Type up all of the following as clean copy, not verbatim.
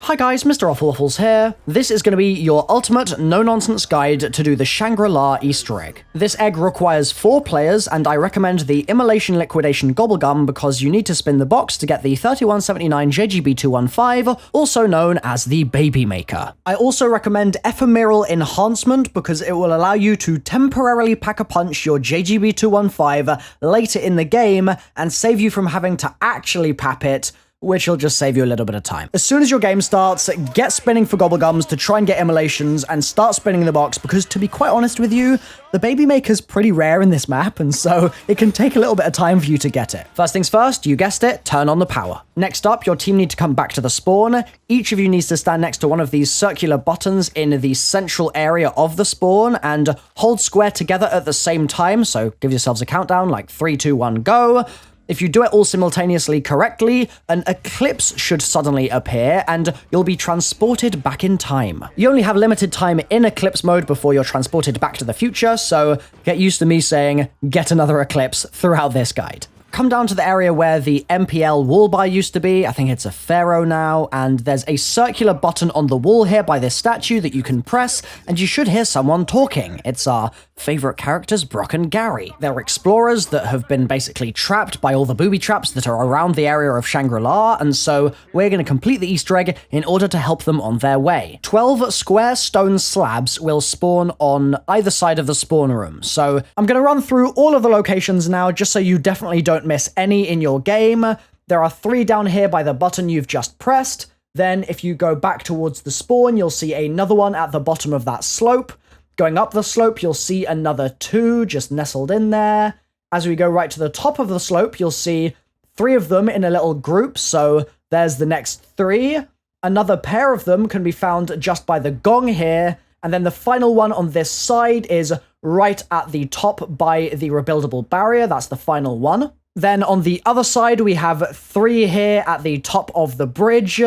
Hi guys, MrRoflWaffles here. This is going to be your ultimate no-nonsense guide to do the Shangri-La Easter Egg. This egg requires 4 players, and I recommend the Immolation Liquidation Gobblegum because you need to spin the box to get the 3179 JGB215, also known as the Baby Maker. I also recommend Ephemeral Enhancement because it will allow you to temporarily pack-a-punch your JGB215 later in the game and save you from having to actually pap it, which will just save you a little bit of time. As soon as your game starts, get spinning for Gobblegums to try and get immolations and start spinning the box because, to be quite honest with you, the Baby Maker's pretty rare in this map, and so it can take a little bit of time for you to get it. First things first, you guessed it, turn on the power. Next up, your team need to come back to the spawn. Each of you needs to stand next to one of these circular buttons in the central area of the spawn and hold square together at the same time, so give yourselves a countdown, like 3, 2, 1, go. If you do it all simultaneously correctly, an eclipse should suddenly appear, and you'll be transported back in time. You only have limited time in eclipse mode before you're transported back to the future, so get used to me saying, get another eclipse throughout this guide. Come down to the area where the MPL wall bar used to be. I think it's a pharaoh now, and there's a circular button on the wall here by this statue that you can press, and you should hear someone talking. It's our favorite characters, Brock and Gary. They're explorers that have been basically trapped by all the booby traps that are around the area of Shangri-La, and so we're going to complete the Easter egg in order to help them on their way. 12 square stone slabs will spawn on either side of the spawn room, so I'm going to run through all of the locations now just so you definitely don't miss any in your game. There are 3 down here by the button you've just pressed. Then if you go back towards the spawn, you'll see another one at the bottom of that slope. Going up the slope, you'll see another 2 just nestled in there. As we go right to the top of the slope, you'll see 3 of them in a little group, so there's the next 3. Another pair of them can be found just by the gong here, and then the final one on this side is right at the top by the rebuildable barrier. That's the final one. Then on the other side, we have 3 here at the top of the bridge.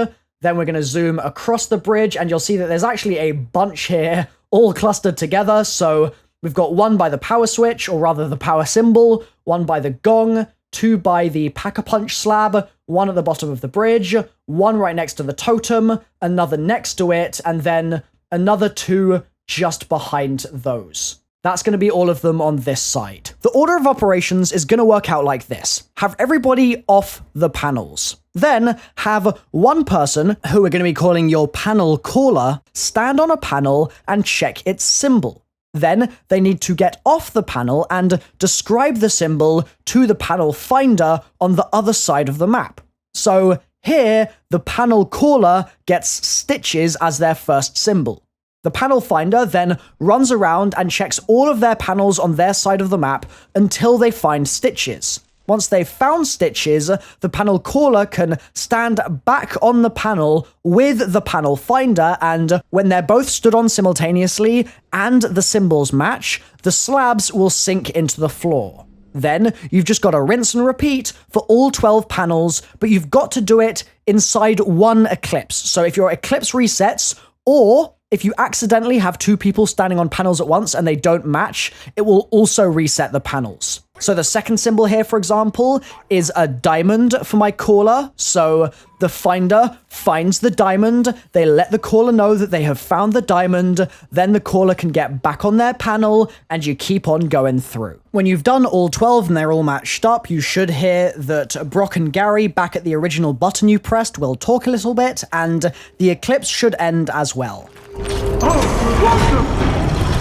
Then we're going to zoom across the bridge, and you'll see that there's actually a bunch here, all clustered together. So we've got 1 by the power switch, or rather the power symbol, 1 by the gong, 2 by the pack-a-punch slab, 1 at the bottom of the bridge, 1 right next to the totem, another next to it, and then another 2 just behind those. That's going to be all of them on this side. The order of operations is going to work out like this. Have everybody off the panels. Then have 1 person, who we're going to be calling your panel caller, stand on a panel and check its symbol. Then they need to get off the panel and describe the symbol to the panel finder on the other side of the map. So here, the panel caller gets stitches as their first symbol. The panel finder then runs around and checks all of their panels on their side of the map until they find stitches. Once they've found stitches, the panel caller can stand back on the panel with the panel finder, and when they're both stood on simultaneously and the symbols match, the slabs will sink into the floor. Then you've just got to rinse and repeat for all 12 panels, but you've got to do it inside 1 eclipse. So if your eclipse resets, or if you accidentally have 2 people standing on panels at once and they don't match, it will also reset the panels. So the second symbol here, for example, is a diamond for my caller. So the finder finds the diamond, they let the caller know that they have found the diamond, then the caller can get back on their panel, and you keep on going through. When you've done all 12 and they're all matched up, you should hear that Brock and Gary, back at the original button you pressed, will talk a little bit, and the eclipse should end as well. Oh, wonder!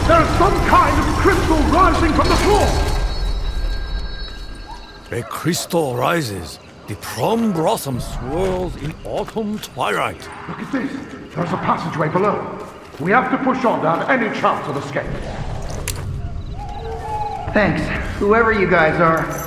There is some kind of crystal rising from the floor! A crystal rises. The prom blossom swirls in autumn twilight. Look at this. There's a passageway below. We have to push on to have any chance of escape. Thanks, whoever you guys are.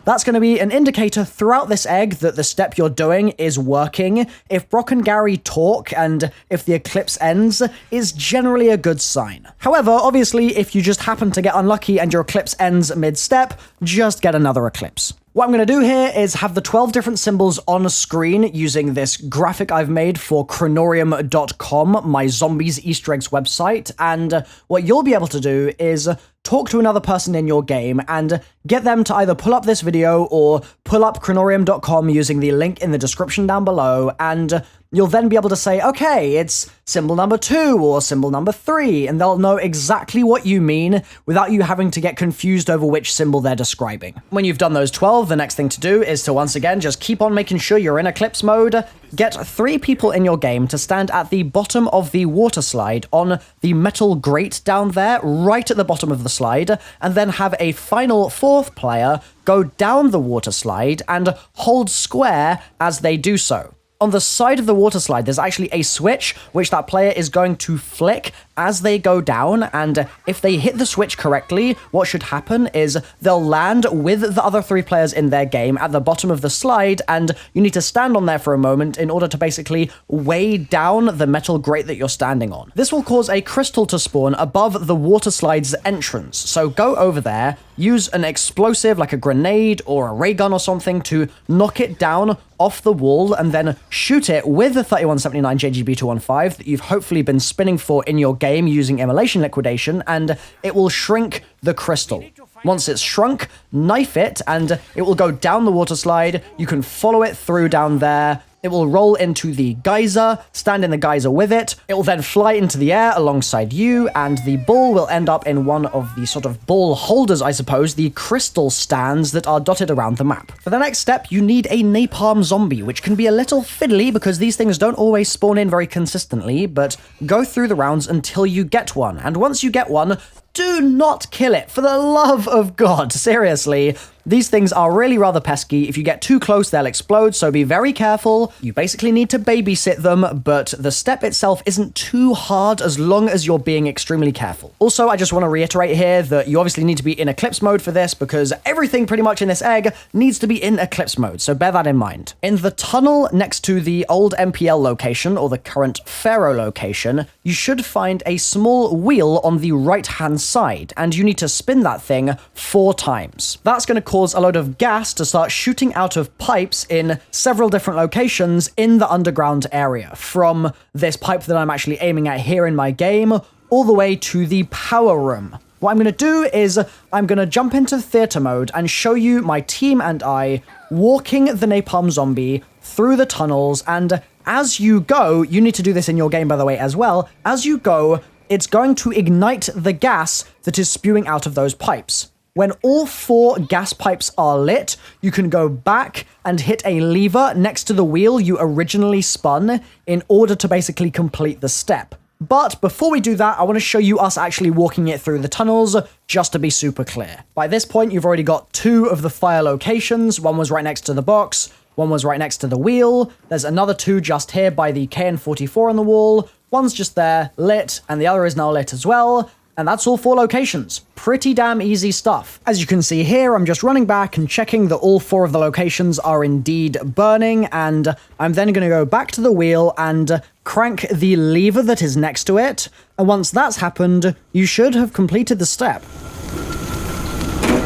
That's going to be an indicator throughout this egg that the step you're doing is working. If Brock and Gary talk and if the eclipse ends, is generally a good sign. However, obviously, if you just happen to get unlucky and your eclipse ends mid-step, just get another eclipse. What I'm going to do here is have the 12 different symbols on screen using this graphic I've made for chronorium.com, my Zombies Easter Eggs website, and what you'll be able to do is talk to another person in your game and get them to either pull up this video or pull up chronorium.com using the link in the description down below and you'll then be able to say, okay, it's symbol number 2 or symbol number 3, and they'll know exactly what you mean without you having to get confused over which symbol they're describing. When you've done those 12, the next thing to do is to once again just keep on making sure you're in Eclipse mode. Get 3 people in your game to stand at the bottom of the water slide on the metal grate down there, right at the bottom of the slide, and then have a final 4th player go down the water slide and hold square as they do so. On the side of the water slide, there's actually a switch which that player is going to flick as they go down, and if they hit the switch correctly, what should happen is they'll land with the other 3 players in their game at the bottom of the slide, and you need to stand on there for a moment in order to basically weigh down the metal grate that you're standing on. This will cause a crystal to spawn above the water slide's entrance, so go over there, use an explosive like a grenade or a ray gun or something to knock it down off the wall, and then shoot it with the 3179 JGB215 that you've hopefully been spinning for in your game using Immolation Liquidation, and it will shrink the crystal. Once it's shrunk, knife it, and it will go down the water slide. You can follow it through down there. It will roll into the geyser, stand in the geyser with it. It will then fly into the air alongside you, and the ball will end up in one of the sort of ball holders, I suppose, the crystal stands that are dotted around the map. For the next step, you need a Napalm Zombie, which can be a little fiddly because these things don't always spawn in very consistently, but go through the rounds until you get one. And once you get one, do not kill it, for the love of God, seriously. These things are really rather pesky. If you get too close, they'll explode, so be very careful. You basically need to babysit them, but the step itself isn't too hard as long as you're being extremely careful. Also, I just want to reiterate here that you obviously need to be in Eclipse mode for this, because everything pretty much in this egg needs to be in Eclipse mode, so bear that in mind. In the tunnel next to the old MPL location, or the current Pharaoh location, you should find a small wheel on the right-hand side, and you need to spin that thing 4 times. That's going to cause a load of gas to start shooting out of pipes in several different locations in the underground area, from this pipe that I'm actually aiming at here in my game, all the way to the power room. What I'm going to do is I'm going to jump into theater mode and show you my team and I walking the Napalm Zombie through the tunnels, and as you go, you need to do this in your game by the way as well, as you go, it's going to ignite the gas that is spewing out of those pipes. When all 4 gas pipes are lit, you can go back and hit a lever next to the wheel you originally spun in order to basically complete the step. But before we do that, I want to show you us actually walking it through the tunnels, just to be super clear. By this point, you've already got 2 of the fire locations. One was right next to the box, one was right next to the wheel. There's another 2 just here by the KN44 on the wall. One's just there, lit, and the other is now lit as well. And that's all 4 locations. Pretty damn easy stuff. As you can see here, I'm just running back and checking that all 4 of the locations are indeed burning, and I'm then going to go back to the wheel and crank the lever that is next to it. And once that's happened, you should have completed the step.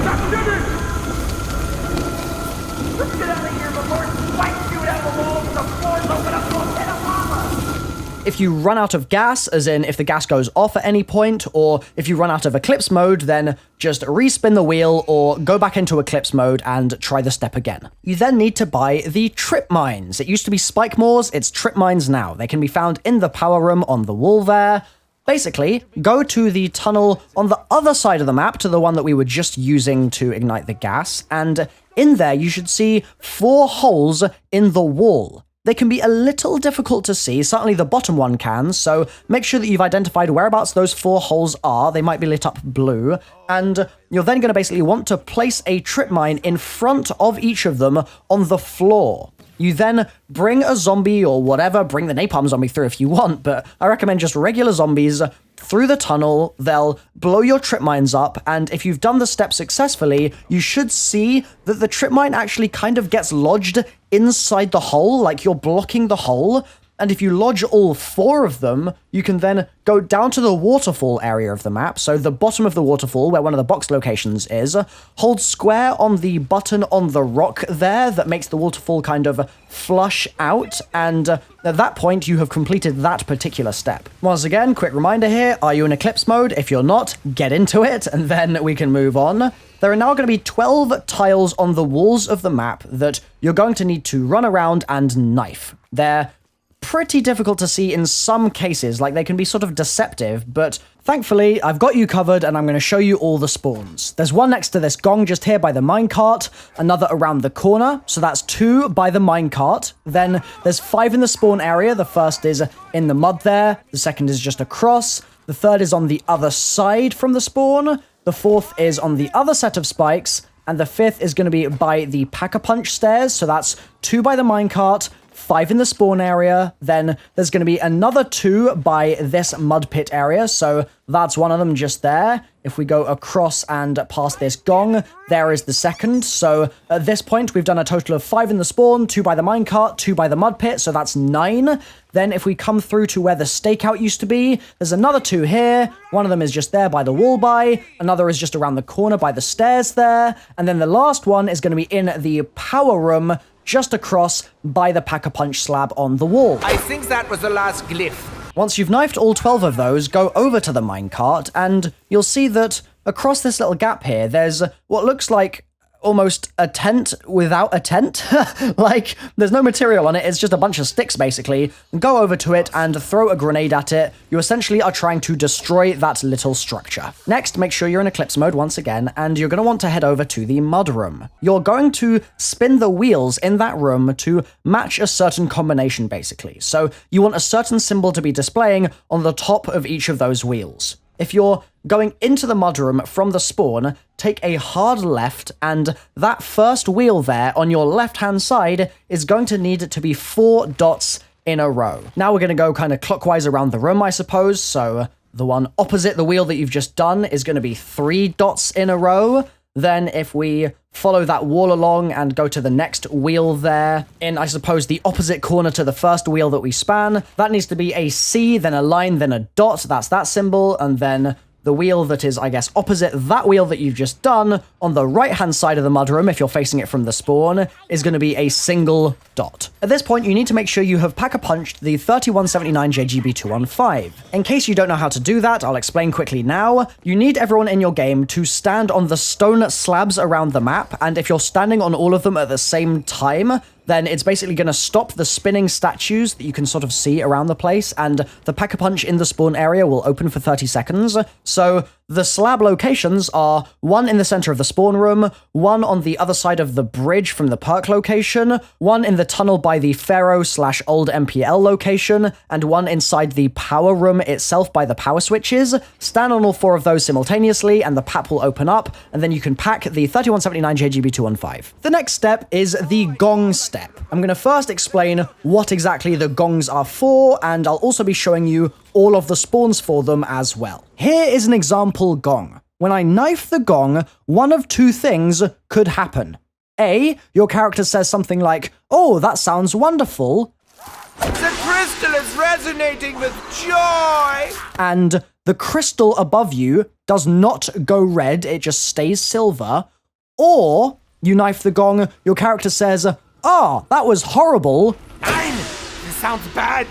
That did it! Let's get out of here before it spikes you down the walls and the floors open up to a pit of lava! If you run out of gas, as in if the gas goes off at any point, or if you run out of Eclipse mode, then just respin the wheel or go back into Eclipse mode and try the step again. You then need to buy the Tripmines. It used to be Spike Moors, it's Tripmines now. They can be found in the power room on the wall there. Basically, go to the tunnel on the other side of the map, to the one that we were just using to ignite the gas, and in there you should see 4 holes in the wall. They can be a little difficult to see, certainly the bottom one can, so make sure that you've identified whereabouts those 4 holes are. They might be lit up blue, and you're then going to basically want to place a trip mine in front of each of them on the floor. You then bring a zombie or whatever, bring the Napalm Zombie through if you want, but I recommend just regular zombies through the tunnel. They'll blow your trip mines up, and if you've done the step successfully, you should see that the trip mine actually kind of gets lodged inside the hole, like you're blocking the hole. And if you lodge all 4 of them, you can then go down to the waterfall area of the map, so the bottom of the waterfall, where one of the box locations is, hold square on the button on the rock there that makes the waterfall kind of flush out, and at that point you have completed that particular step. Once again, quick reminder here, are you in Eclipse mode? If you're not, get into it, and then we can move on. There are now going to be 12 tiles on the walls of the map that you're going to need to run around and knife. They're pretty difficult to see in some cases, like they can be sort of deceptive, but thankfully I've got you covered and I'm going to show you all the spawns. There's one next to this gong just here by the minecart, another around the corner, so that's 2 by the minecart. Then there's 5 in the spawn area. The first is in the mud there, the second is just across, the third is on the other side from the spawn, the fourth is on the other set of spikes, and the fifth is going to be by the Pack-a-Punch stairs, so that's 2 by the minecart, 5 in the spawn area, then there's going to be another 2 by this mud pit area, so that's one of them just there. If we go across and past this gong, there is the second, so at this point we've done a total of 5 in the spawn, 2 by the minecart, 2 by the mud pit, so that's 9. Then if we come through to where the stakeout used to be, there's another 2 here, one of them is just there by the wall by, another is just around the corner by the stairs there, and then the last one is going to be in the power room, just across by the Pack-a-Punch slab on the wall. I think that was the last glyph. Once you've knifed all 12 of those, go over to the minecart, and you'll see that across this little gap here, there's what looks like almost a tent without a tent. Like, there's no material on it, it's just a bunch of sticks, basically. Go over to it and throw a grenade at it. You essentially are trying to destroy that little structure. Next, make sure you're in eclipse mode once again, and you're going to want to head over to the mud room. You're going to spin the wheels in that room to match a certain combination, basically. So you want a certain symbol to be displaying on the top of each of those wheels. If you're going into the mudroom from the spawn, take a hard left, and that first wheel there on your left-hand side is going to need to be 4 dots in a row. Now we're going to go kind of clockwise around the room, I suppose, so the one opposite the wheel that you've just done is going to be 3 dots in a row. Then if we follow that wall along and go to the next wheel there, in, I suppose, the opposite corner to the first wheel that we span, that needs to be a C, then a line, then a dot, that's that symbol, and then the wheel that is, I guess, opposite that wheel that you've just done, on the right-hand side of the mudroom, if you're facing it from the spawn, is going to be a single dot. At this point, you need to make sure you have Pack-a-Punched the 3179 JGB215. In case you don't know how to do that, I'll explain quickly now. You need everyone in your game to stand on the stone slabs around the map, and if you're standing on all of them at the same time, then it's basically going to stop the spinning statues that you can sort of see around the place, and the Pack-a-Punch in the spawn area will open for 30 seconds. So the slab locations are 1 in the center of the spawn room, 1 on the other side of the bridge from the perk location, 1 in the tunnel by the Pharaoh/old MPL location, and 1 inside the power room itself by the power switches. Stand on all 4 of those simultaneously, and the PAP will open up, and then you can pack the 3179 JGB215. The next step is the Gong Step. I'm going to first explain what exactly the gongs are for, and I'll also be showing you all of the spawns for them as well. Here is an example gong. When I knife the gong, one of 2 things could happen. A, your character says something like, "Oh, that sounds wonderful." The crystal is resonating with joy! And the crystal above you does not go red, it just stays silver. Or, you knife the gong, your character says, "Ah, that was horrible." Nein! This sounds bad!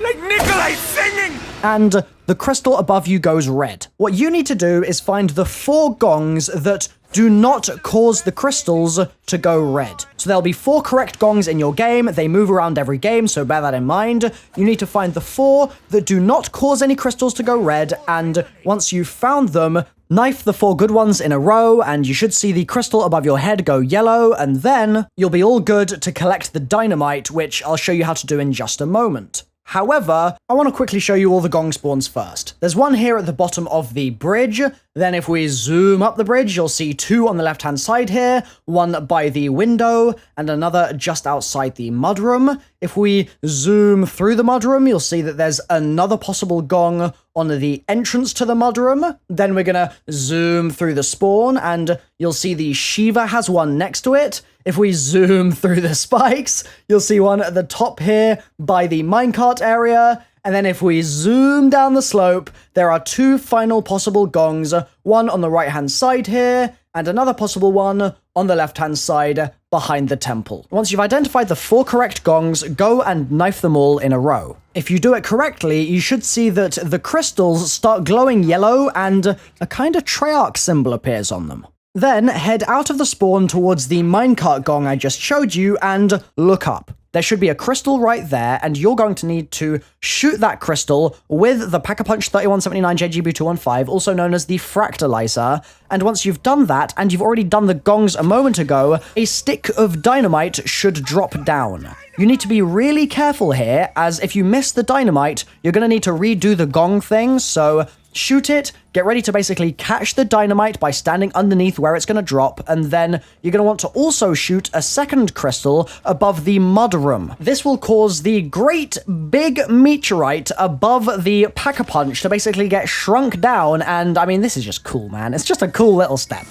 Like Nikolai singing! And the crystal above you goes red. What you need to do is find the 4 gongs that do not cause the crystals to go red. So there'll be 4 correct gongs in your game. They move around every game, so bear that in mind. You need to find the 4 that do not cause any crystals to go red, and once you've found them, knife the 4 good ones in a row, and you should see the crystal above your head go yellow, and then you'll be all good to collect the dynamite, which I'll show you how to do in just a moment. However, I want to quickly show you all the gong spawns first. There's one here at the bottom of the bridge. Then if we zoom up the bridge, you'll see 2 on the left-hand side here, 1 by the window, and another just outside the mudroom. If we zoom through the mudroom, you'll see that there's another possible gong on the entrance to the mudroom. Then we're gonna zoom through the spawn, and you'll see the Shiva has one next to it. If we zoom through the spikes, you'll see one at the top here by the minecart area. And then if we zoom down the slope, there are 2 final possible gongs, one on the right-hand side here, and another possible one on the left-hand side behind the temple. Once you've identified the 4 correct gongs, go and knife them all in a row. If you do it correctly, you should see that the crystals start glowing yellow and a kind of Treyarch symbol appears on them. Then head out of the spawn towards the minecart gong I just showed you and look up. there should be a crystal right there, and you're going to need to shoot that crystal with the Pack-a-Punch 3179 JGB215, also known as the Fractalizer. And once you've done that, and you've already done the gongs a moment ago, a stick of dynamite should drop down. You need to be really careful here, as if you miss the dynamite, you're going to need to redo the gong thing, so shoot it, get ready to basically catch the dynamite by standing underneath where it's going to drop, and then you're going to want to also shoot a second crystal above the mud room. This will cause the great big meteorite above the Pack-a-Punch to basically get shrunk down, and I mean, this is just cool, man. It's just a cool little step.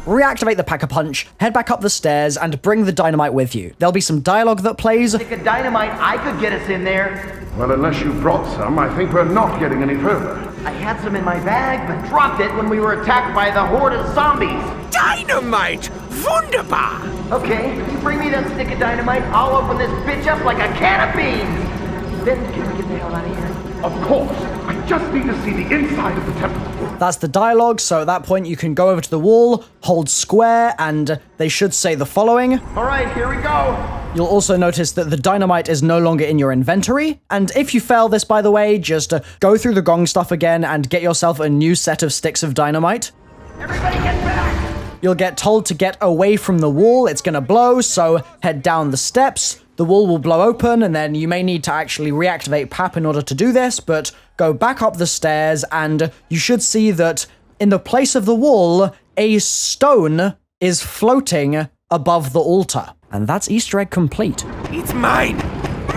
Reactivate the Pack-a-Punch, head back up the stairs, and bring the dynamite with you. There'll be some dialogue that plays. Stick of dynamite, I could get us in there. Well, unless you brought some, I think we're not getting any further. I had some in my bag, but dropped it when we were attacked by the horde of zombies. Dynamite! Wunderbar! Okay, if you bring me that stick of dynamite, I'll open this bitch up like a can of beans. Then can we get the hell out of here? Of course. I just need to see the inside of the temple. That's the dialogue, so at that point you can go over to the wall, hold square, and they should say the following. All right, here we go. You'll also notice that the dynamite is no longer in your inventory, and if you fail this, by the way, just go through the gong stuff again and get yourself a new set of sticks of dynamite. Everybody get back! You'll get told to get away from the wall, it's gonna blow, so head down the steps. The wall will blow open, and then you may need to actually reactivate PAP in order to do this, but go back up the stairs, and you should see that in the place of the wall, a stone is floating above the altar. And that's Easter egg complete. It's mine!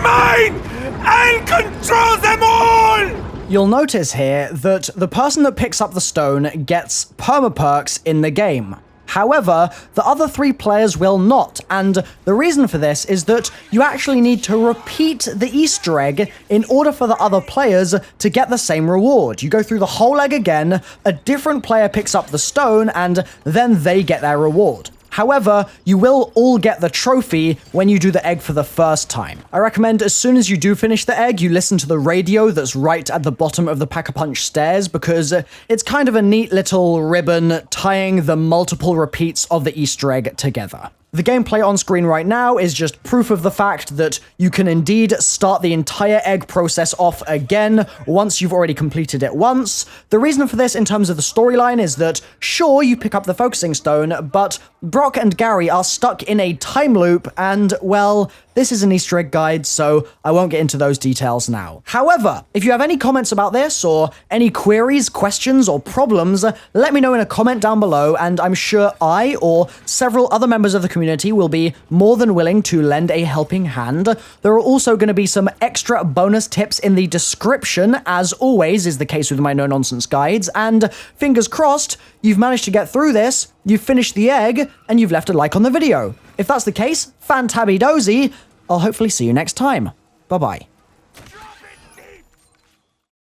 Mine! I'll control them all! You'll notice here that the person that picks up the stone gets permaperks in the game. However, the other 3 players will not, and the reason for this is that you actually need to repeat the Easter egg in order for the other players to get the same reward. You go through the whole egg again, a different player picks up the stone, and then they get their reward. However, you will all get the trophy when you do the egg for the first time. I recommend as soon as you do finish the egg, you listen to the radio that's right at the bottom of the Pack-a-Punch stairs, because it's kind of a neat little ribbon tying the multiple repeats of the Easter egg together. The gameplay on screen right now is just proof of the fact that you can indeed start the entire egg process off again once you've already completed it once. The reason for this in terms of the storyline is that, sure, you pick up the focusing stone, but Brock and Gary are stuck in a time loop, and, well, this is an Easter egg guide, so I won't get into those details now. However, if you have any comments about this, or any queries, questions, or problems, let me know in a comment down below, and I'm sure I, or several other members of the community, will be more than willing to lend a helping hand. There are also going to be some extra bonus tips in the description, as always is the case with my no-nonsense guides, and fingers crossed, you've managed to get through this, you've finished the egg, and you've left a like on the video. If that's the case, fantabby-dozy, I'll hopefully see you next time. Bye-bye.